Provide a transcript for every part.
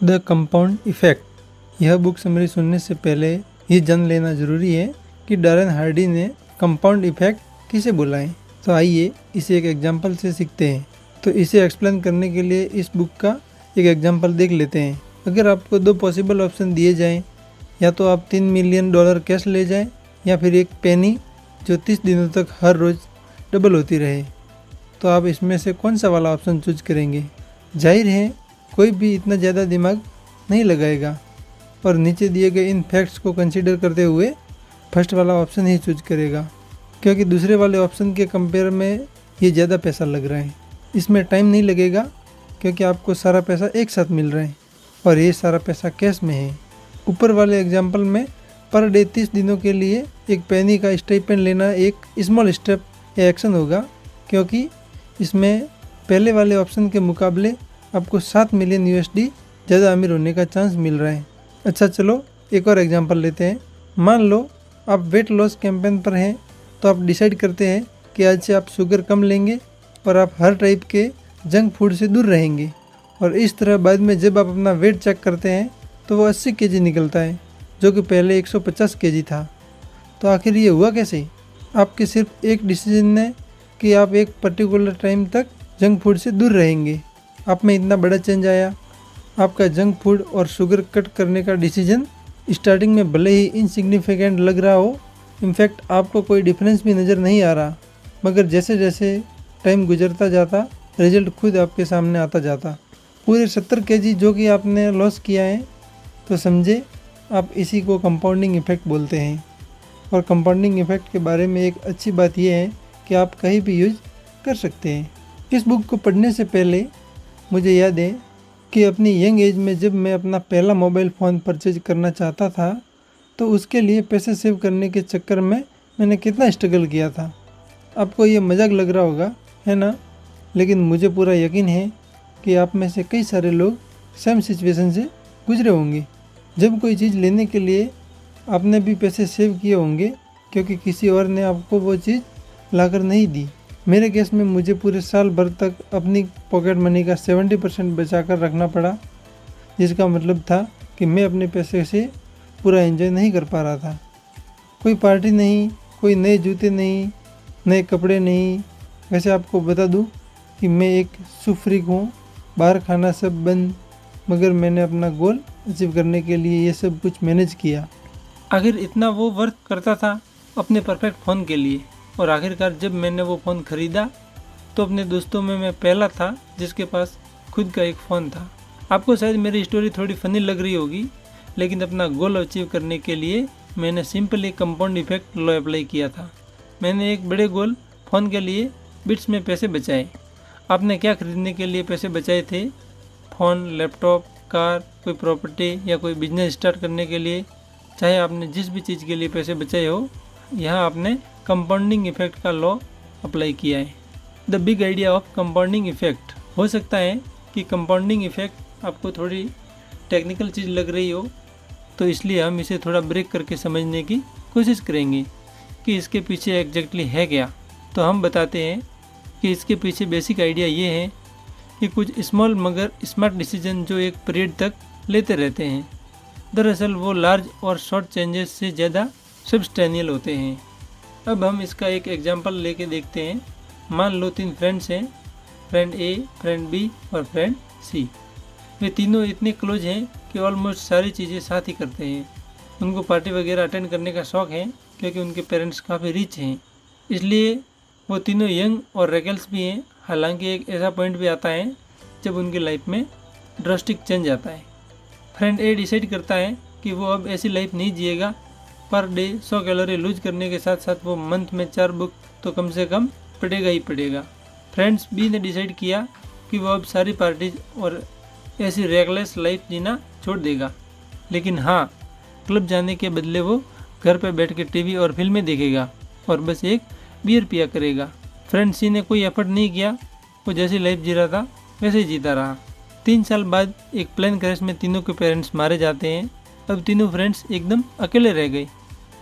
The compound effect. यह book summary सुनने से पहले ये जान लेना ज़रूरी है कि डैरेन हार्डी ने कंपाउंड इफेक्ट किसे बोला है। तो आइए इसे एक एग्जांपल से सीखते हैं। तो इसे एक्सप्लेन करने के लिए इस बुक का एक एग्जांपल देख लेते हैं। अगर आपको दो पॉसिबल ऑप्शन दिए जाएं, या तो आप $3 मिलियन कैश ले जाएं या फिर एक पेनी जो 30 दिनों तक हर रोज़ डबल होती रहे, तो आप इसमें से कौन सा वाला ऑप्शन चूज करेंगे? जाहिर है कोई भी इतना ज़्यादा दिमाग नहीं लगाएगा और नीचे दिए गए इन फैक्ट्स को कंसीडर करते हुए फर्स्ट वाला ऑप्शन ही चूज करेगा, क्योंकि दूसरे वाले ऑप्शन के कंपेयर में ये ज़्यादा पैसा लग रहा है। इसमें टाइम नहीं लगेगा क्योंकि आपको सारा पैसा एक साथ मिल रहा है और ये सारा पैसा कैश में है। ऊपर वाले एग्जाम्पल में पर डे 30 दिनों के लिए एक पेनी का स्टाइपेंड लेना एक स्मॉल स्टेप या एक्शन होगा, क्योंकि इसमें पहले वाले ऑप्शन के मुकाबले आपको $7 मिलियन ज़्यादा अमीर होने का चांस मिल रहा है। अच्छा चलो एक और एग्जांपल लेते हैं। मान लो आप वेट लॉस कैंपेन पर हैं, तो आप डिसाइड करते हैं कि आज से आप शुगर कम लेंगे और आप हर टाइप के जंक फूड से दूर रहेंगे, और इस तरह बाद में जब आप अपना वेट चेक करते हैं तो वो 80 केजी निकलता है, जो कि पहले 150 केजी था। तो आखिर ये हुआ कैसे? आपके सिर्फ एक डिसीजन ने कि आप एक पर्टिकुलर टाइम तक जंक फूड से दूर रहेंगे, आप में इतना बड़ा चेंज आया। आपका जंक फूड और शुगर कट करने का डिसीजन स्टार्टिंग में भले ही इनसिग्निफिकेंट लग रहा हो, इनफैक्ट आपको कोई डिफरेंस भी नज़र नहीं आ रहा, मगर जैसे जैसे टाइम गुजरता जाता रिजल्ट खुद आपके सामने आता जाता। पूरे 70 केजी जो कि आपने लॉस किया है, तो समझे आप इसी को कंपाउंडिंग इफेक्ट बोलते हैं। और कंपाउंडिंग इफेक्ट के बारे में एक अच्छी बात यह है कि आप कहीं भी यूज कर सकते हैं। इस बुक को पढ़ने से पहले मुझे याद है कि अपनी यंग एज में जब मैं अपना पहला मोबाइल फ़ोन परचेज करना चाहता था, तो उसके लिए पैसे सेव करने के चक्कर में मैंने कितना स्ट्रगल किया था। आपको ये मजाक लग रहा होगा, है ना? लेकिन मुझे पूरा यकीन है कि आप में से कई सारे लोग सेम सिचुएशन से गुजरे होंगे। जब कोई चीज़ लेने के लिए आपने भी पैसे सेव किए होंगे, क्योंकि किसी और ने आपको वो चीज़ लाकर नहीं दी। मेरे केस में मुझे पूरे साल भर तक अपनी पॉकेट मनी का 70% बचा कर रखना पड़ा, जिसका मतलब था कि मैं अपने पैसे से पूरा एंजॉय नहीं कर पा रहा था। कोई पार्टी नहीं, कोई नए जूते नहीं, नए कपड़े नहीं। वैसे आपको बता दूं कि मैं एक सुफ्रीक हूँ, बाहर खाना सब बंद, मगर मैंने अपना गोल अचीव करने के लिए ये सब कुछ मैनेज किया। आखिर इतना वो वर्क करता था अपने परफेक्ट फ़ोन के लिए, और आखिरकार जब मैंने वो फ़ोन ख़रीदा तो अपने दोस्तों में मैं पहला था जिसके पास खुद का एक फ़ोन था। आपको शायद मेरी स्टोरी थोड़ी फ़नी लग रही होगी, लेकिन अपना गोल अचीव करने के लिए मैंने simply compound effect law apply किया था। मैंने एक बड़े गोल फ़ोन के लिए बिट्स में पैसे बचाए। आपने क्या खरीदने के लिए पैसे बचाए थे? फ़ोन, लैपटॉप, कार, कोई प्रॉपर्टी या कोई बिजनेस स्टार्ट करने के लिए। चाहे आपने जिस भी चीज़ के लिए पैसे बचाए हो, यहाँ आपने कंपाउंडिंग इफेक्ट का लॉ अप्लाई किया है। The big idea of compounding effect. हो सकता है कि कंपाउंडिंग इफेक्ट आपको थोड़ी टेक्निकल चीज़ लग रही हो, तो इसलिए हम इसे थोड़ा ब्रेक करके समझने की कोशिश करेंगे कि इसके पीछे एग्जैक्टली है क्या। तो हम बताते हैं कि इसके पीछे बेसिक आइडिया ये है कि कुछ स्मॉल मगर स्मार्ट डिसीजन जो एक पीरियड तक लेते रहते हैं, दरअसल वो लार्ज और शॉर्ट चेंजेस से ज़्यादा सब्सटेनियल होते हैं। अब हम इसका एक एग्जांपल लेके देखते हैं। मान लो 3 फ्रेंड्स हैं, फ्रेंड ए, फ्रेंड बी और फ्रेंड सी। वे तीनों इतने क्लोज हैं कि ऑलमोस्ट सारी चीज़ें साथ ही करते हैं। उनको पार्टी वगैरह अटेंड करने का शौक़ है, क्योंकि उनके पेरेंट्स काफ़ी रिच हैं, इसलिए वो तीनों यंग और रेगल्स भी हैं। हालांकि एक ऐसा पॉइंट भी आता है जब उनकी लाइफ में ड्रास्टिक चेंज आता है। फ्रेंड ए डिसाइड करता है कि वो अब ऐसी लाइफ नहीं जिएगा। पर डे 100 कैलोरी लूज करने के साथ साथ वो मंथ में 4 बुक तो कम से कम पढ़ेगा ही पढ़ेगा। फ्रेंड्स बी ने डिसाइड किया कि वो अब सारी पार्टीज और ऐसी रेगलेस लाइफ जीना छोड़ देगा, लेकिन हाँ, क्लब जाने के बदले वो घर पर बैठ के टीवी और फिल्में देखेगा और बस एक बियर पिया करेगा। फ्रेंड सी ने कोई एफर्ट नहीं किया, वो जैसी लाइफ जी रहा था वैसे ही जीता रहा। 3 साल बाद एक प्लेन क्रैश में तीनों के पेरेंट्स मारे जाते हैं। अब तीनों फ्रेंड्स एकदम अकेले रह गए।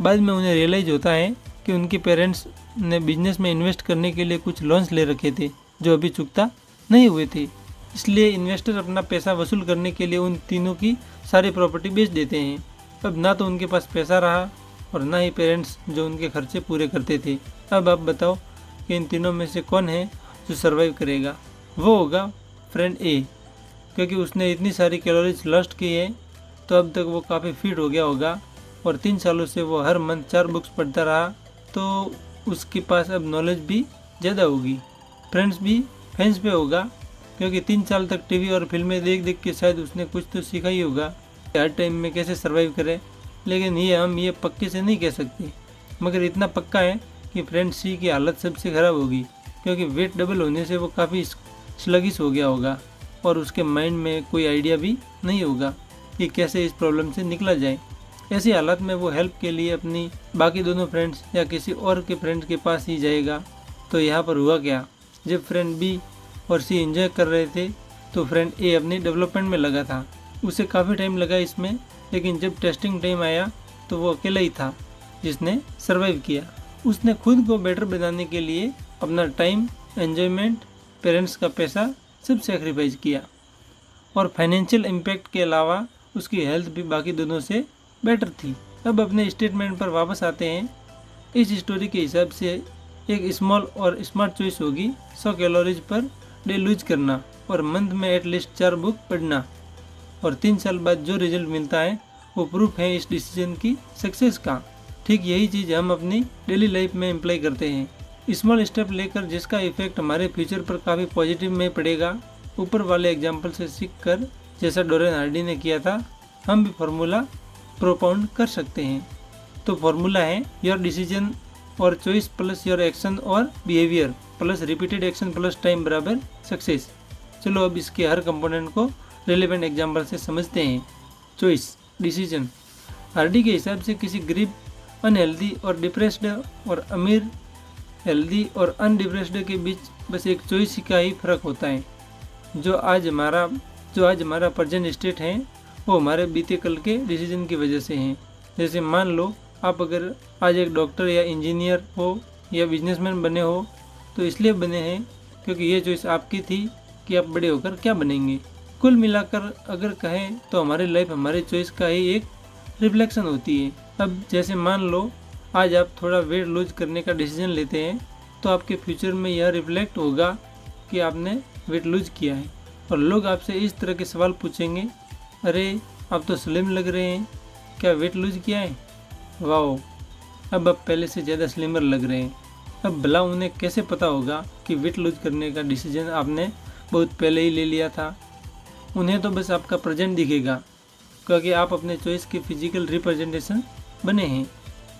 बाद में उन्हें रियलाइज होता है कि उनके पेरेंट्स ने बिजनेस में इन्वेस्ट करने के लिए कुछ लोन्स ले रखे थे जो अभी चुकता नहीं हुए थे। इसलिए इन्वेस्टर अपना पैसा वसूल करने के लिए उन तीनों की सारी प्रॉपर्टी बेच देते हैं। अब ना तो उनके पास पैसा रहा और ना ही पेरेंट्स जो उनके खर्चे पूरे करते थे। अब आप बताओ कि इन तीनों में से कौन है जो सर्वाइव करेगा? वो होगा फ्रेंड ए, क्योंकि उसने इतनी सारी कैलोरीज लॉस्ट की है तो अब तक वो काफ़ी फिट हो गया होगा और 3 सालों से वो हर मंथ 4 बुक्स पढ़ता रहा, तो उसके पास अब नॉलेज भी ज़्यादा होगी। फ्रेंड्स भी फैंस पे होगा, क्योंकि 3 साल तक टीवी और फिल्में देख देख के शायद उसने कुछ तो सीखा ही होगा कि हर टाइम में कैसे सर्वाइव करे। लेकिन हम ये पक्के से नहीं कह सकते, मगर इतना पक्का है कि फ्रेंड सी की हालत सबसे ख़राब होगी, क्योंकि वेट डबल होने से वो काफ़ी स्लगिश हो गया होगा और उसके माइंड में कोई आइडिया भी नहीं होगा कि कैसे इस प्रॉब्लम से निकला जाए। ऐसी हालत में वो हेल्प के लिए अपनी बाकी दोनों फ्रेंड्स या किसी और के फ्रेंड्स के पास ही जाएगा। तो यहाँ पर हुआ क्या, जब फ्रेंड बी और सी एंजॉय कर रहे थे तो फ्रेंड ए अपनी डेवलपमेंट में लगा था। उसे काफ़ी टाइम लगा इसमें, लेकिन जब टेस्टिंग टाइम आया तो वो अकेला ही था जिसने सर्वाइव किया। उसने खुद को बेटर बनाने के लिए अपना टाइम, एंजॉयमेंट, पेरेंट्स का पैसा सब सेक्रीफाइस किया और फाइनेंशियल इम्पैक्ट के अलावा उसकी हेल्थ भी बाकी दोनों से बेटर थी। अब अपने स्टेटमेंट पर वापस आते हैं। इस स्टोरी के हिसाब से एक स्मॉल और स्मार्ट चॉइस होगी 100 कैलोरीज पर डे लूज करना और मंथ में एटलीस्ट 4 बुक पढ़ना, और 3 साल बाद जो रिजल्ट मिलता है वो प्रूफ है इस डिसीजन की सक्सेस का। ठीक यही चीज़ हम अपनी डेली लाइफ में अप्लाई करते हैं, स्मॉल स्टेप लेकर, जिसका इफेक्ट हमारे फ्यूचर पर काफ़ी पॉजिटिव में पड़ेगा। ऊपर वाले एग्जाम्पल से सीख कर, जैसा डोरेन हार्डी ने किया था, हम भी फार्मूला प्रोपाउंड कर सकते हैं। तो फार्मूला है योर डिसीजन और चॉइस प्लस योर एक्शन और behaviour plus repeated action plus time बराबर सक्सेस। चलो अब इसके हर कंपोनेंट को रेलेवेंट एग्जाम्पल से समझते हैं। Choice, decision. हार्डी के हिसाब से किसी गरीब अनहेल्दी और डिप्रेस्ड और अमीर हेल्दी और अनडिप्रेस्ड के बीच बस एक चॉइस का ही फर्क होता है। जो आज हमारा प्रेजेंट स्टेट है वो हमारे बीते कल के डिसीजन की वजह से हैं। जैसे मान लो आप अगर आज एक डॉक्टर या इंजीनियर हो या बिजनेसमैन बने हो तो इसलिए बने हैं क्योंकि ये चॉइस आपकी थी कि आप बड़े होकर क्या बनेंगे। कुल मिलाकर अगर कहें तो हमारी लाइफ हमारे चॉइस का ही एक रिफ्लेक्शन होती है। अब जैसे मान लो आज आप थोड़ा वेट लूज करने का डिसीजन लेते हैं तो आपके फ्यूचर में यह रिफ्लेक्ट होगा कि आपने वेट लूज किया है और लोग आपसे इस तरह के सवाल पूछेंगे, अरे आप तो स्लिम लग रहे हैं, क्या वेट लूज किया है? वाओ, अब आप पहले से ज़्यादा स्लिमर लग रहे हैं। अब भला उन्हें कैसे पता होगा कि वेट लूज करने का डिसीजन आपने बहुत पहले ही ले लिया था? उन्हें तो बस आपका प्रेजेंट दिखेगा, क्योंकि आप अपने चॉइस के फिजिकल रिप्रेजेंटेशन बने हैं।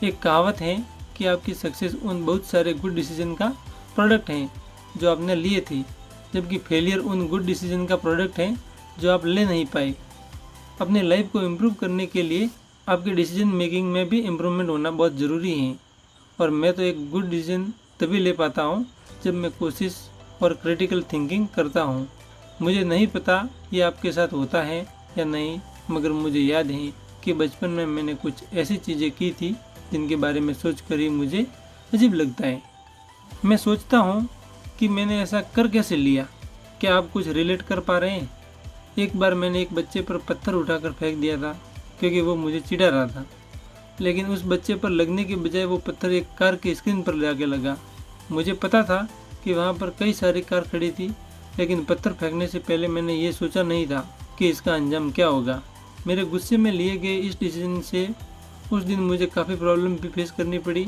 एक कहावत है कि आपकी सक्सेस उन बहुत सारे गुड डिसीजन का प्रोडक्ट है जो आपने लिए थे, जबकि फेलियर उन गुड डिसीजन का प्रोडक्ट है जो आप ले नहीं पाए। अपने लाइफ को इम्प्रूव करने के लिए आपके डिसीजन मेकिंग में भी इम्प्रूवमेंट होना बहुत ज़रूरी है। और मैं तो एक गुड डिसीजन तभी ले पाता हूँ जब मैं कोशिश और क्रिटिकल थिंकिंग करता हूँ। मुझे नहीं पता ये आपके साथ होता है या नहीं, मगर मुझे याद है कि बचपन में मैंने कुछ ऐसी चीज़ें की थी जिनके बारे में सोच कर ही मुझे अजीब लगता है। मैं सोचता हूँ कि मैंने ऐसा कर कैसे लिया। क्या आप कुछ रिलेट कर पा रहे हैं? एक बार मैंने एक बच्चे पर पत्थर उठाकर फेंक दिया था क्योंकि वो मुझे चिढ़ा रहा था, लेकिन उस बच्चे पर लगने के बजाय वो पत्थर एक कार की स्क्रीन पर जाके लगा। मुझे पता था कि वहाँ पर कई सारी कार खड़ी थी, लेकिन पत्थर फेंकने से पहले मैंने ये सोचा नहीं था कि इसका अंजाम क्या होगा। मेरे गुस्से में लिए गए इस डिसीजन से उस दिन मुझे काफ़ी प्रॉब्लम भी फेस करनी पड़ी।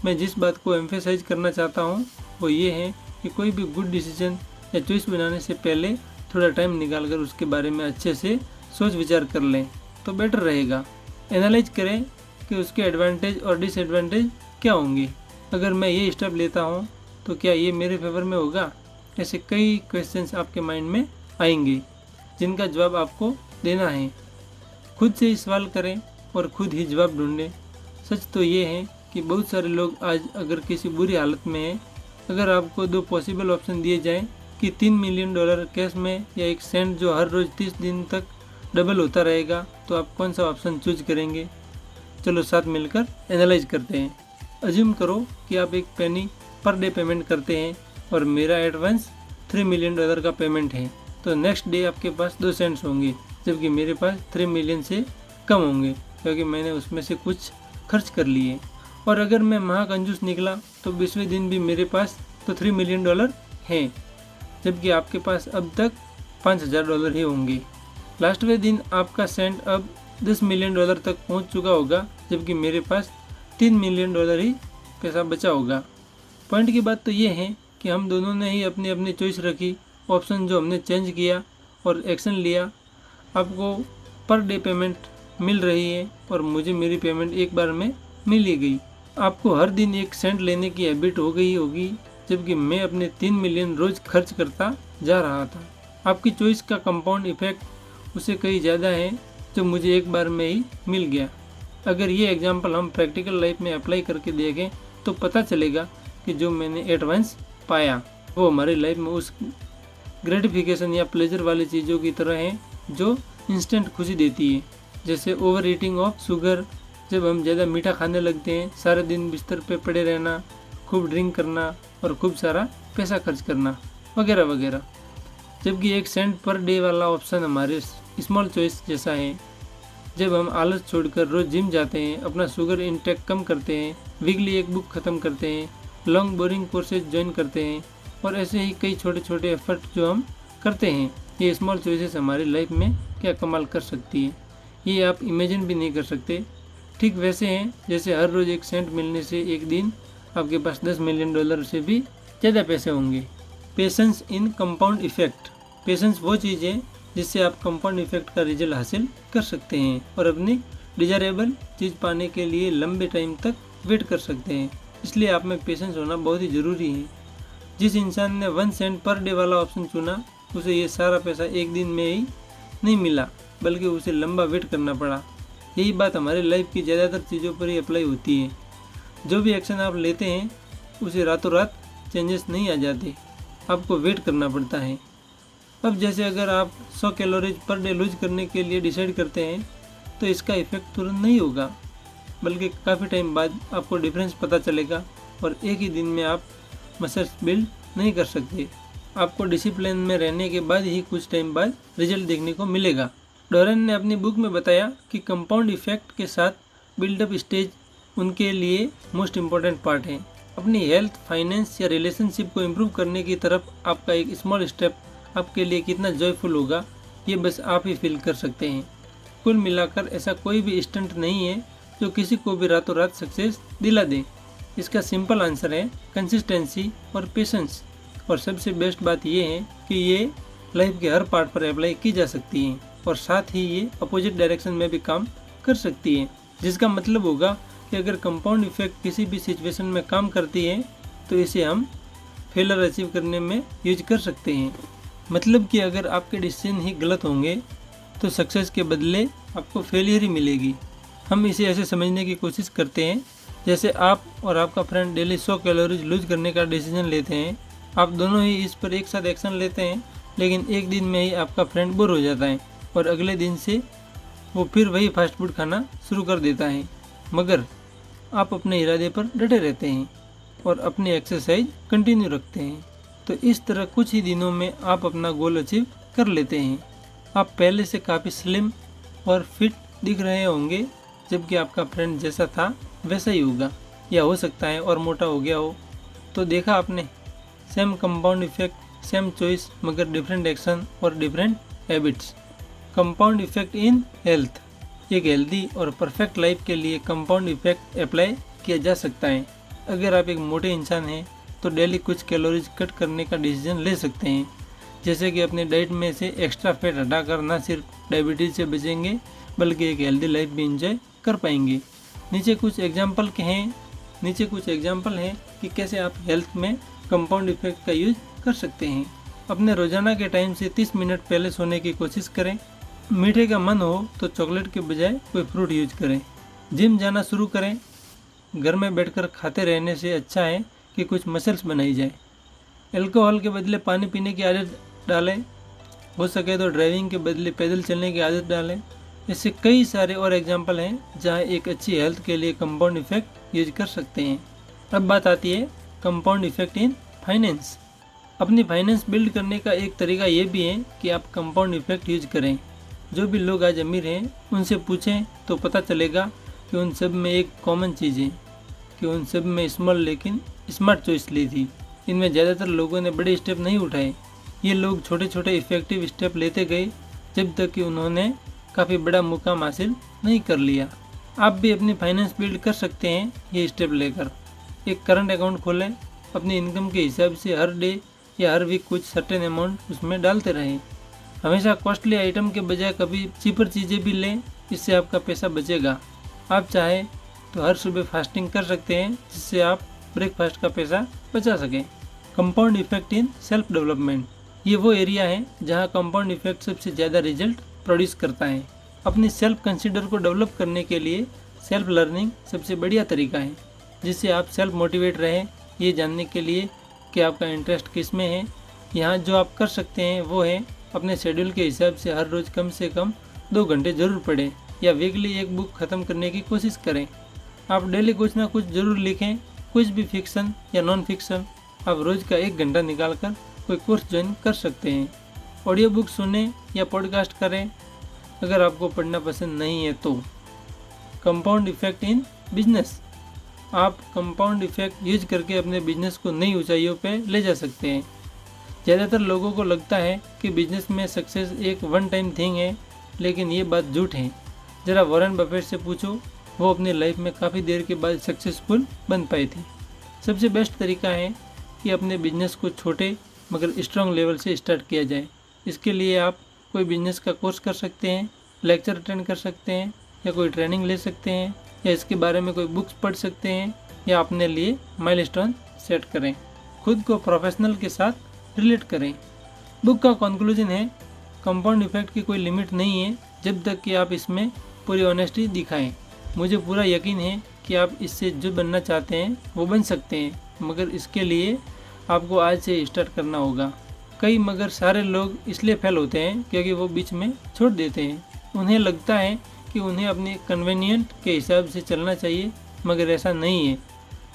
मैं जिस बात को एम्फेसाइज करना चाहता हूँ वो ये है कि कोई भी गुड डिसीजन या चॉइस बनाने से पहले थोड़ा टाइम निकालकर उसके बारे में अच्छे से सोच विचार कर लें तो बेटर रहेगा। एनालाइज करें कि उसके एडवांटेज और डिसएडवांटेज क्या होंगे। अगर मैं ये स्टेप लेता हूँ तो क्या ये मेरे फेवर में होगा? ऐसे कई क्वेश्चंस आपके माइंड में आएंगे जिनका जवाब आपको देना है। खुद से ही सवाल करें और खुद ही जवाब ढूंढें। सच तो ये है कि बहुत सारे लोग आज अगर किसी बुरी हालत में हैं, अगर आपको 2 पॉसिबल ऑप्शन दिए जाएं कि $3 मिलियन कैश में या 1 सेंट जो हर रोज़ 30 दिन तक डबल होता रहेगा, तो आप कौन सा ऑप्शन चूज करेंगे? चलो साथ मिलकर एनालाइज करते हैं। अज्यूम करो कि आप 1 पेनी पर डे पेमेंट करते हैं और मेरा एडवांस $3 मिलियन का पेमेंट है, तो नेक्स्ट डे आपके पास 2 सेंट्स होंगे, जबकि मेरे पास 3 मिलियन से कम होंगे, क्योंकि मैंने उसमें से कुछ खर्च कर लिए। और अगर मैं महाकंजूस निकला तो 20वें दिन भी मेरे पास तो $3 मिलियन हैं, जबकि आपके पास अब तक $5,000 ही होंगे। लास्टवें दिन आपका सेंट अब $10 मिलियन तक पहुंच चुका होगा, जबकि मेरे पास $3 मिलियन ही पैसा बचा होगा। पॉइंट की बात तो ये है कि हम दोनों ने ही अपनी अपनी चॉइस रखी, ऑप्शन जो हमने चेंज किया और एक्शन लिया। आपको पर डे पेमेंट मिल रही है और मुझे मेरी पेमेंट एक बार में मिल ही गई। आपको हर दिन 1 सेंट लेने की हैबिट हो गई होगी, जबकि मैं अपने 3 मिलियन रोज खर्च करता जा रहा था। आपकी चॉइस का कंपाउंड इफेक्ट उससे कहीं ज़्यादा है जो मुझे एक बार में ही मिल गया। अगर ये एग्जाम्पल हम प्रैक्टिकल लाइफ में अप्लाई करके देखें तो पता चलेगा कि जो मैंने एडवांस पाया वो हमारी लाइफ में उस ग्रेटिफिकेशन या प्लेजर वाली चीज़ों की तरह है जो इंस्टेंट खुशी देती है। जैसे ओवर ईटिंग ऑफ शुगर, जब हम ज़्यादा मीठा खाने लगते हैं, सारे दिन बिस्तर पे पड़े रहना, खूब ड्रिंक करना और खूब सारा पैसा खर्च करना वगैरह वगैरह। जबकि 1 सेंट पर डे वाला ऑप्शन हमारे स्मॉल चॉइस जैसा है। जब हम आलस छोड़कर रोज जिम जाते हैं, अपना शुगर इंटेक कम करते हैं, वीकली 1 बुक खत्म करते हैं, लॉन्ग बोरिंग कोर्सेज ज्वाइन करते हैं और ऐसे ही कई छोटे छोटे एफर्ट जो हम करते हैं, ये स्मॉल चॉइसेस हमारी लाइफ में क्या कमाल कर सकती है, ये आप इमेजिन भी नहीं कर सकते। ठीक वैसे हैं जैसे हर रोज़ 1 सेंट मिलने से एक दिन आपके पास $10 मिलियन से भी ज़्यादा पैसे होंगे। पेशेंस इन कंपाउंड इफेक्ट। पेशेंस वो चीज़ है जिससे आप कंपाउंड इफेक्ट का रिजल्ट हासिल कर सकते हैं और अपनी डिजायरेबल चीज़ पाने के लिए लंबे टाइम तक वेट कर सकते हैं। इसलिए आप में पेशेंस होना बहुत ही ज़रूरी है। जिस इंसान ने 1 सेंट पर डे वाला ऑप्शन चुना, उसे ये सारा पैसा एक दिन में ही नहीं मिला, बल्कि उसे लंबा वेट करना पड़ा। यही बात हमारे लाइफ की ज़्यादातर चीज़ों पर ही अप्लाई होती है। जो भी एक्शन आप लेते हैं उसे रातों रात चेंजेस नहीं आ जाते, आपको वेट करना पड़ता है। अब जैसे अगर आप 100 कैलोरीज पर डे लूज करने के लिए डिसाइड करते हैं तो इसका इफेक्ट तुरंत नहीं होगा, बल्कि काफ़ी टाइम बाद आपको डिफरेंस पता चलेगा और एक ही दिन में आप मसल्स बिल्ड नहीं कर सकते। आपको डिसिप्लिन में रहने के बाद ही कुछ टाइम बाद रिजल्ट देखने को मिलेगा। डोरेन ने अपनी बुक में बताया कि कंपाउंड इफेक्ट के साथ बिल्डअप स्टेज उनके लिए मोस्ट इम्पॉर्टेंट पार्ट है। अपनी हेल्थ, फाइनेंस या रिलेशनशिप को इम्प्रूव करने की तरफ आपका एक स्मॉल स्टेप आपके लिए कितना जॉयफुल होगा, ये बस आप ही फील कर सकते हैं। कुल मिलाकर ऐसा कोई भी स्टंट नहीं है जो किसी को भी रातों रात सक्सेस दिला दे। इसका सिंपल आंसर है कंसिस्टेंसी और पेशेंस। और सबसे बेस्ट बात ये है कि ये लाइफ के हर पार्ट पर अप्लाई की जा सकती है और साथ ही ये अपोजिट डायरेक्शन में भी काम कर सकती है, जिसका मतलब होगा कि अगर कंपाउंड इफेक्ट किसी भी सिचुएशन में काम करती है तो इसे हम फेलर अचीव करने में यूज कर सकते हैं। मतलब कि अगर आपके डिसीजन ही गलत होंगे तो सक्सेस के बदले आपको फेलियर ही मिलेगी। हम इसे ऐसे समझने की कोशिश करते हैं जैसे आप और आपका फ्रेंड डेली 100 कैलोरीज लूज करने का डिसीजन लेते हैं। आप दोनों ही इस पर एक साथ एक्शन लेते हैं, लेकिन एक दिन में ही आपका फ्रेंड बोर हो जाता है और अगले दिन से वो फिर वही फास्ट फूड खाना शुरू कर देता है। मगर आप अपने इरादे पर डटे रहते हैं और अपनी एक्सरसाइज कंटिन्यू रखते हैं। तो इस तरह कुछ ही दिनों में आप अपना गोल अचीव कर लेते हैं। आप पहले से काफ़ी स्लिम और फिट दिख रहे होंगे, जबकि आपका फ्रेंड जैसा था वैसा ही होगा, या हो सकता है और मोटा हो गया हो। तो देखा आपने, same compound effect, same choice, मगर डिफरेंट एक्शन और different habits. Compound effect in health. एक हेल्दी और परफेक्ट लाइफ के लिए कंपाउंड इफेक्ट अप्लाई किया जा सकता है। अगर आप एक मोटे इंसान हैं तो डेली कुछ कैलोरीज कट करने का डिसीजन ले सकते हैं, जैसे कि अपने डाइट में से एक्स्ट्रा फैट हटाकर न सिर्फ डायबिटीज़ से बचेंगे बल्कि एक हेल्दी लाइफ भी इंजॉय कर पाएंगे। नीचे कुछ एग्जाम्पल हैं कि कैसे आप हेल्थ में कंपाउंड इफेक्ट का यूज कर सकते हैं। अपने रोजाना के टाइम से 30 मिनट पहले सोने की कोशिश करें। मीठे का मन हो तो चॉकलेट के बजाय कोई फ्रूट यूज करें। जिम जाना शुरू करें। घर में बैठकर खाते रहने से अच्छा है कि कुछ मसल्स बनाई जाए। अल्कोहल के बदले पानी पीने की आदत डालें। हो सके तो ड्राइविंग के बदले पैदल चलने की आदत डालें। ऐसे कई सारे और एग्जाम्पल हैं जहां एक अच्छी हेल्थ के लिए कंपाउंड इफेक्ट यूज कर सकते हैं। अब बात आती है कंपाउंड इफेक्ट इन फाइनेंस। अपनी फाइनेंस बिल्ड करने का एक तरीका ये भी है कि आप कंपाउंड इफेक्ट यूज करें। जो भी लोग आज अमीर हैं उनसे पूछें तो पता चलेगा कि उन सब में एक कॉमन चीज़ है कि उन सब में स्मॉल लेकिन स्मार्ट चॉइस ली थी। इनमें ज़्यादातर लोगों ने बड़े स्टेप नहीं उठाए। ये लोग छोटे छोटे इफेक्टिव स्टेप लेते गए जब तक कि उन्होंने काफ़ी बड़ा मुकाम हासिल नहीं कर लिया। आप भी अपनी फाइनेंस बिल्ड कर सकते हैं ये स्टेप लेकर। एक करंट अकाउंट खोलें, अपनी इनकम के हिसाब से हर डे या हर वीक कुछ सर्टेन अमाउंट उसमें डालते रहें। हमेशा कॉस्टली आइटम के बजाय कभी चीपर चीज़ें भी लें, इससे आपका पैसा बचेगा। आप चाहें तो हर सुबह फास्टिंग कर सकते हैं जिससे आप ब्रेकफास्ट का पैसा बचा सकें। Compound effect in self development, ये वो एरिया है जहां कंपाउंड इफेक्ट सबसे ज़्यादा रिजल्ट प्रोड्यूस करता है। अपनी सेल्फ कंसीडर को डेवलप करने के लिए सेल्फ लर्निंग सबसे बढ़िया तरीका है जिससे आप सेल्फ मोटिवेट रहें, ये जानने के लिए कि आपका इंटरेस्ट किस में है। यहाँ जो आप कर सकते हैं वो है अपने शेड्यूल के हिसाब से हर रोज़ कम से कम 2 घंटे ज़रूर पढ़ें या वीकली एक बुक ख़त्म करने की कोशिश करें। आप डेली कुछ ना कुछ ज़रूर लिखें, कुछ भी फिक्सन या नॉन फिक्सन। आप रोज़ का 1 घंटा निकाल कर कोई कोर्स ज्वाइन कर सकते हैं। ऑडियो बुक सुने या पॉडकास्ट करें अगर आपको पढ़ना पसंद नहीं है तो। कंपाउंड इफेक्ट इन बिजनेस, आप कंपाउंड इफेक्ट यूज करके अपने बिजनेस को नई ऊंचाइयों पे ले जा सकते हैं। ज़्यादातर लोगों को लगता है कि बिजनेस में सक्सेस एक वन टाइम थिंग है, लेकिन ये बात झूठ है। ज़रा वॉरेन बफेट से पूछो, वो अपनी लाइफ में काफ़ी देर के बाद सक्सेसफुल बन पाए थे। सबसे बेस्ट तरीका है कि अपने बिजनेस को छोटे मगर स्ट्रॉन्ग लेवल से स्टार्ट किया जाए। इसके लिए आप कोई बिजनेस का कोर्स कर सकते हैं, लेक्चर अटेंड कर सकते हैं या कोई ट्रेनिंग ले सकते हैं या इसके बारे में कोई बुक्स पढ़ सकते हैं या अपने लिए माइलस्टोन सेट करें। खुद को प्रोफेशनल के साथ रिलेट करें। बुक का कंक्लूजन है, कंपाउंड इफेक्ट की कोई लिमिट नहीं है जब तक कि आप इसमें पूरी ऑनेस्टी दिखाएं। मुझे पूरा यकीन है कि आप इससे जो बनना चाहते हैं वो बन सकते हैं, मगर इसके लिए आपको आज से स्टार्ट करना होगा। कई मगर सारे लोग इसलिए फेल होते हैं क्योंकि वो बीच में छोड़ देते हैं। उन्हें लगता है कि उन्हें अपने कन्वीनियंट के हिसाब से चलना चाहिए, मगर ऐसा नहीं है।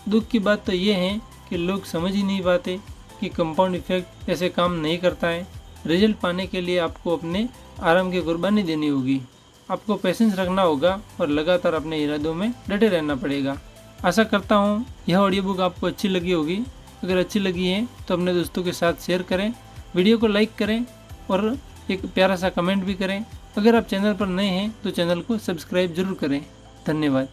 दुख की बात तो ये है कि लोग समझ ही नहीं पाते कि कंपाउंड इफेक्ट ऐसे काम नहीं करता है। रिजल्ट पाने के लिए आपको अपने आराम की कुर्बानी देनी होगी। आपको पेशेंस रखना होगा और लगातार अपने इरादों में डटे रहना पड़ेगा। आशा करता हूँ यह ऑडियो बुक आपको अच्छी लगी होगी। अगर अच्छी लगी है तो अपने दोस्तों के साथ शेयर करें, वीडियो को लाइक करें और एक प्यारा सा कमेंट भी करें। अगर आप चैनल पर नए हैं तो चैनल को सब्सक्राइब जरूर करें। धन्यवाद।